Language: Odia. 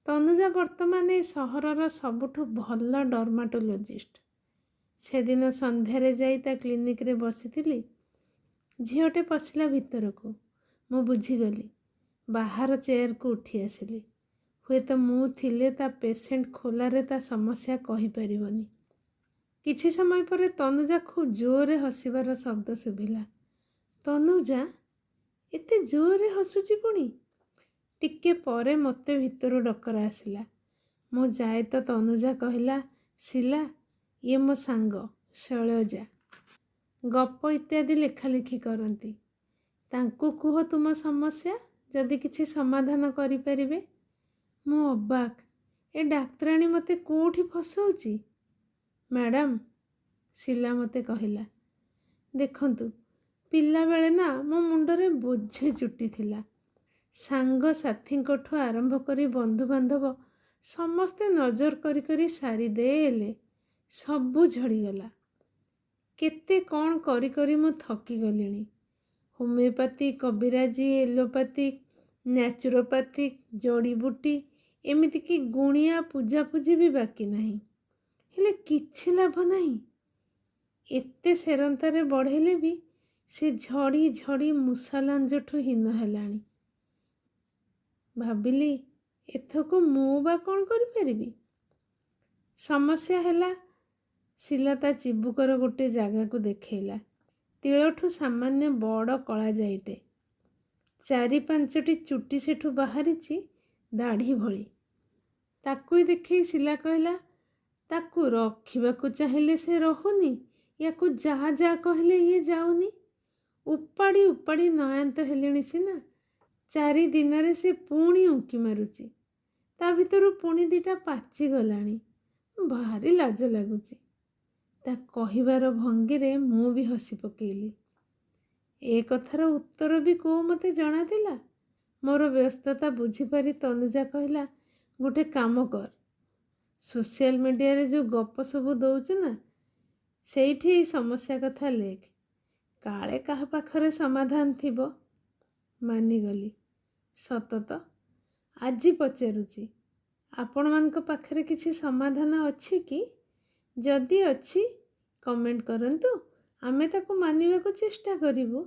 ତନୁଜା ବର୍ତ୍ତମାନ ଏ ସହରର ସବୁଠୁ ଭଲ ଡର୍ମାଟୋଲୋଜିଷ୍ଟ। ସେଦିନ ସନ୍ଧ୍ୟାରେ ଯାଇ ତା କ୍ଲିନିକରେ ବସିଥିଲି। ଝିଅଟେ ପଶିଲା ଭିତରକୁ। ମୁଁ ବୁଝିଗଲି। ବାହାର ଚେୟାରକୁ ଉଠି ଆସିଲି। ହୁଏତ ମୁଁ ଥିଲେ ତା ପେସେଣ୍ଟ ଖୋଲାରେ ତା ସମସ୍ୟା କହିପାରିବନି। କିଛି ସମୟ ପରେ ତନୁଜା ଖୁବ୍ ଜୋରରେ ହସିବାର ଶବ୍ଦ ଶୁଭିଲା। ତନୁଜା ଏତେ ଜୋରରେ ହସୁଛି ପୁଣି? ଟିକେ ପରେ ମୋତେ ଭିତରୁ ଡକରା ଆସିଲା। ମୁଁ ଯାଏ ତ ତନୁଜା କହିଲା, ଶିଲା, ଇଏ ମୋ ସାଙ୍ଗ ଶୈଳଜା। ଗପ ଇତ୍ୟାଦି ଲେଖାଲେଖି କରନ୍ତି। ତାଙ୍କୁ କୁହ ତୁମ ସମସ୍ୟା, ଯଦି କିଛି ସମାଧାନ କରିପାରିବେ। ମୁଁ ଅବାକ୍। ଏ ଡାକ୍ତରାଣୀ ମୋତେ କେଉଁଠି ଫସଉଛି? ମ୍ୟାଡ଼ାମ୍, ଶିଲା ମୋତେ କହିଲା, ଦେଖନ୍ତୁ, ପିଲାବେଳେ ନା ମୋ ମୁଣ୍ଡରେ ବୋଝେ ଚୁଟି ଥିଲା। ସାଙ୍ଗସାଥୀଙ୍କଠୁ ଆରମ୍ଭ କରି ବନ୍ଧୁବାନ୍ଧବ ସମସ୍ତେ ନଜର କରି କରି ସାରିଦେଲେ। ସବୁ ଝଡ଼ିଗଲା। କେତେ କ'ଣ କରି କରି ମୁଁ ଥକିଗଲିଣି। ହୋମିଓପାଥି, କବିରାଜି, ଏଲୋପାଥିକ୍, ନ୍ୟାଚୁରୋପାଥିକ୍, ଜଡ଼ିବୁଟି, ଏମିତିକି ଗୁଣିଆ ପୂଜାପୂଜି ବି ବାକି ନାହିଁ। ହେଲେ କିଛି ଲାଭ ନାହିଁ। ଏତେ ସେରନ୍ତାରେ ବଢ଼େଇଲେ ବି ସେ ଝଡ଼ି ଝଡ଼ି ମୂଷାଲାଞ୍ଜଠୁ ହୀନ ହେଲାଣି। ଭାବିଲି, ଏଥକୁ ମୁଁ ବା କ'ଣ କରିପାରିବି? ସମସ୍ୟା ହେଲା, ଶିଲା ତା ଚିବୁକର ଗୋଟେ ଜାଗାକୁ ଦେଖେଇଲା। ତିଳଠୁ ସାମାନ୍ୟ ବଡ଼ କଳାଜାଇଟେ। 4-5ଟି ଚୁଟି ସେଠୁ ବାହାରିଛି ଦାଢ଼ି ଭଳି। ତାକୁ ଦେଖେଇ ଶିଲା କହିଲା, ତାକୁ ରଖିବାକୁ ଚାହିଁଲେ ସେ ରହୁନି, ୟାକୁ ଯାହା ଯାହା କହିଲେ ଇଏ ଯାଉନି। ଉପାଡ଼ି ଉପାଡ଼ି ନୟାନ୍ତ ହେଲେଣି ସିନା, 4 ଦିନରେ ସେ ପୁଣି ଉଙ୍କି ମାରୁଛି। ତା ଭିତରୁ ପୁଣି 2ଟା ପାଚିଗଲାଣି। ଭାରି ଲାଜ ଲାଗୁଛି। ତା କହିବାର ଭଙ୍ଗୀରେ ମୁଁ ବି ହସି ପକେଇଲି। ଏ କଥାର ଉତ୍ତର ବି କୋଉ ମୋତେ ଜଣାଥିଲା। ମୋର ବ୍ୟସ୍ତତା ବୁଝିପାରି ତନୁଜା କହିଲା, ଗୋଟେ କାମ କର, ସୋସିଆଲ ମିଡ଼ିଆରେ ଯେଉଁ ଗପ ସବୁ ଦେଉଛୁ ନା, ସେଇଠି ଏଇ ସମସ୍ୟା କଥା ଲେଖ। କାଳେ କାହା ପାଖରେ ସମାଧାନ ଥିବ। ମାନିଗଲି। ସତ ତ, ଆଜି ପଚାରୁଛି, ଆପଣମାନଙ୍କ ପାଖରେ କିଛି ସମାଧାନ ଅଛି କି? ଯଦି ଅଛି, କମେଣ୍ଟ କରନ୍ତୁ। ଆମେ ତାକୁ ମାନିବାକୁ ଚେଷ୍ଟା କରିବୁ।